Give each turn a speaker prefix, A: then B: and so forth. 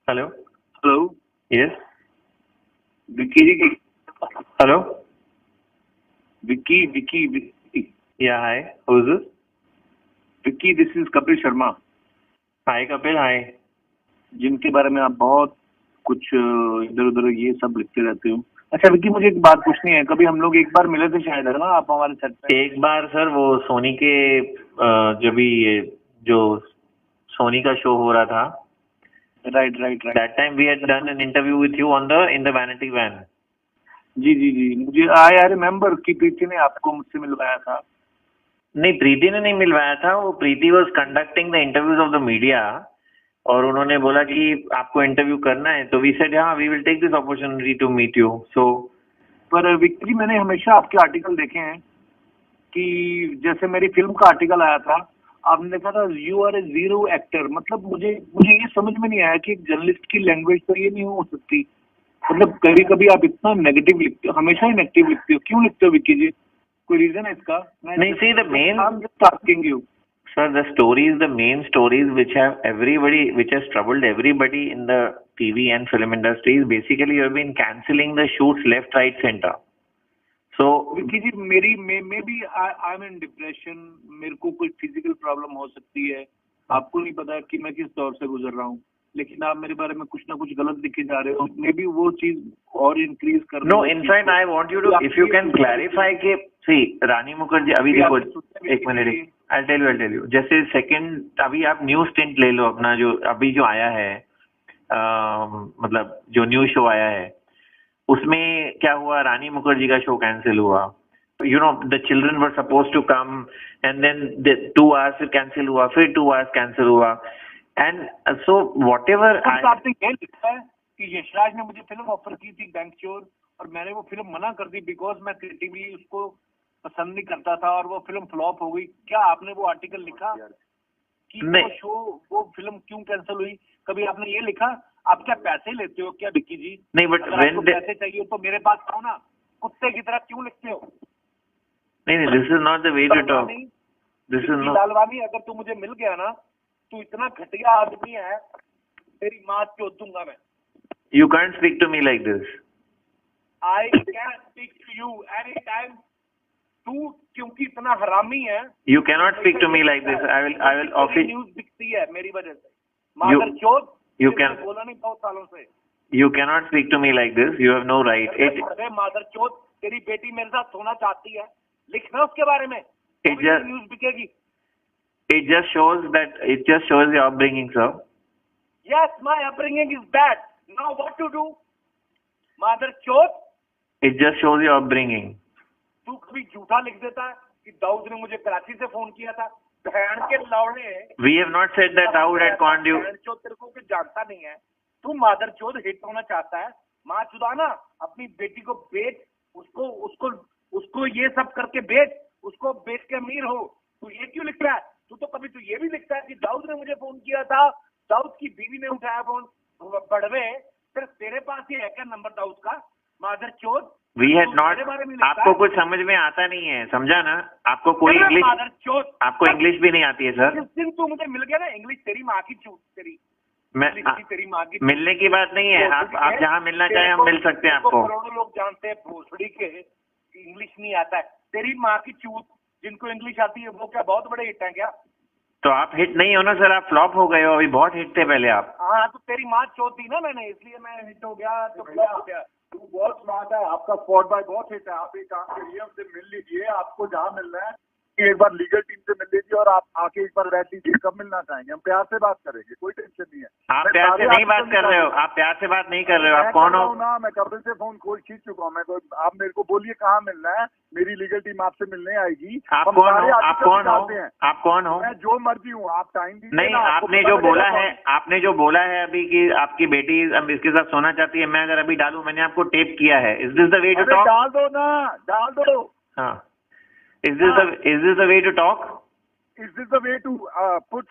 A: Hello.
B: Hello.
A: Yes.
B: Vicky ji की।
A: Hello.
B: Vicky Vicky Vicky
A: yeah hi, who is this?
B: Vicky, this is Kapil Sharma,
A: hi Kapil, hi.
B: जिनके बारे में आप बहुत कुछ इधर उधर ये सब लिखते रहते हो। अच्छा विक्की, मुझे एक बात पूछनी है। कभी हम लोग एक बार मिले थे शायद, है ना, आप हमारे सेट पे?
A: एक बार सर, वो सोनी के जब भी ये जो सोनी का शो हो रहा था,
B: right right right.
A: That time we had done an interview with you on the in the vanity van.
B: जी जी जी, मुझे आई रिमेम्बर कि प्रीति ने आपको मुझसे मिलवाया था।
A: नहीं, प्रीति ने नहीं मिलवाया था। वो Preeti was conducting the interviews of the media, और उन्होंने बोला कि आपको इंटरव्यू करना है, तो वी सेड हाँ, we will take this opportunity to meet you. So
B: पर विक्की, मैंने हमेशा आपके आर्टिकल देखे हैं कि जैसे मेरी फिल्म का आर्टिकल आया था, आपने देखा था you are a zero actor. मतलब मुझे मुझे ये समझ में नहीं आया कि एक जर्नलिस्ट की लैंग्वेज तो ये नहीं हो सकती। मतलब कभी कभी आप इतना नेगेटिव लिखते हो, हमेशा ही नेगेटिव लिखते हो, क्यों लिखते हो विक्की जी? कोई रीजन है इसका?
A: नहीं, see the main,
B: I'm just asking you.
A: sir, the main stories which has troubled everybody in the TV and film industry is basically you have been cancelling the shoots left, right, center. So
B: Vicky ji, maybe I am in depression. मेरे को कोई physical problem हो सकती है। आपको नहीं पता कि मैं किस दौर से गुजर रहा हूँ, लेकिन आप मेरे बारे में कुछ ना कुछ गलत लिखे जा रहे हो। मे बी वो चीज और इंक्रीज कर रही
A: no, in fact I want you to, if you can clarify कि see रानी मुखर्जी, अभी देखो एक मिनट, I'll tell you, जैसे सेकंड अभी आप न्यू स्टिंट ले लो अपना, जो अभी जो आया है, मतलब जो न्यू शो आया है, उसमें क्या हुआ? रानी मुखर्जी का शो कैंसिल हुआ। You know, the children were suppose to come and then 2 hours cancel हुआ, फिर 2 आवर्स कैंसिल हुआ। एंड सो वॉट एवर
B: आपने ये लिखा है कि यशराज ने मुझे फिल्म ऑफर की थी बैंक चोर, और मैंने वो फिल्म मना कर दी बिकॉज मैं क्रिएटिवली उसको पसंद नहीं करता था, और वो फिल्म फ्लॉप हो गई। क्या आपने वो आर्टिकल लिखा कि वो शो, वो फिल्म क्यों कैंसिल हुई? कभी आपने ये लिखा? आप क्या पैसे लेते हो क्या विक्की जी?
A: नहीं, बट
B: अगर आपको पैसे चाहिए तो मेरे पास आओ ना। कुत्ते की तरह क्यों लिखते हो?
A: नहीं, this is not the way to talk. This is not
B: Lalwani, अगर तू मुझे मिल गया ना, तू इतना घटिया आदमी है, तेरी माँ चोद दूंगा मैं।
A: You can't speak to me like this.
B: I can speak to you anytime. तू क्योंकि इतना हरामी है।
A: You cannot speak to me like this. I will offer.
B: News दिखती है मेरी वजह से। मादर चोद,
A: you can
B: बोला नहीं बहुत सालों से।
A: You cannot speak to me like this. You have no right.
B: अरे मादर चोद, तेरी बेटी मेरे साथ सोना चाहती है, लिखना उसके बारे में। न्यूज़ बिकेगी।
A: It just shows your upbringing, sir.
B: Yes, my upbringing is bad. Now what to do? मादर चोद,
A: It just shows your upbringing.
B: तू कभी झूठा लिख देता है कि दाऊद ने मुझे कराची से फोन किया था। बहन के लौड़े।
A: We have not said that Dawood had conned you.
B: बहन चोद, तेरे को कुछ जानता नहीं है। तू मादर चोद हिट होना चाहता है। माँ चुदाना, अपनी बेटी को बेच, उसको उसको उसको ये सब करके बेच, उसको बेच के अमीर हो। तू ये क्यों लिख रहा है? तू कभी तू ये भी लिखता है कि दाऊद ने मुझे फोन किया था, दाऊद की बीवी ने उठाया फोन। बढ़वे, फिर तेरे पास ही है क्या नंबर दाऊद का? मादर चोद,
A: We had not. आपको कुछ समझ में आता नहीं है, समझा ना? आपको कोई इंग्लिश, आपको इंग्लिश भी नहीं आती है सर।
B: जिस दिन तू मुझे मिल गया ना, इंग्लिश तेरी माँ की चूत, तेरी माँ की।
A: मिलने की बात नहीं है। आप जहाँ मिलना चाहे हम मिल सकते हैं आपको।
B: करोड़ों लोग जानते हैं भोसड़ी के इंग्लिश नहीं आता है। तेरी माँ की चूत, जिनको इंग्लिश आती है वो क्या बहुत बड़े हिट है क्या?
A: तो आप हिट नहीं हो ना सर, आप फ्लॉप हो गए हो। अभी बहुत हिट थे पहले आप।
B: हाँ, तो तेरी माँ चोत दी ना मैंने, इसलिए मैं हिट हो गया। तो क्या हो गया? तू बहुत स्मार्ट है, आपका स्पॉट बाय बहुत हिट है। आप एक काम करिए, हमसे मिल लीजिए। आपको जहाँ मिलना है एक बार लीगल टीम से मिल लीजिए, और आप आके एक बार बैठ लीजिए। कब मिलना चाहेंगे? हम प्यार से बात करेंगे, कोई टेंशन नहीं है।
A: आप प्यार से नहीं बात कर रहे हो, आप प्यार से बात नहीं कर रहे हो। आप कौन हो?
B: ना, मैं कब से फोन खींच चुका हूँ मैं तो। आप मेरे को बोलिए कहाँ मिलना है, मेरी लीगल टीम आपसे मिलने आएगी।
A: आप कौन हो? आप कौन हो? आप कौन हो?
B: मैं जो मर्जी हूँ, आप टाइम दीजिए।
A: नहीं, आपने जो बोला है अभी कि आपकी बेटी अब इसके साथ सोना चाहती है, मैं अगर अभी डालूं, मैंने आपको टेप किया है। Is this the way to talk?
B: डाल दो ना, डाल दो।
A: हाँ, is this the way to talk?
B: Is this the way to put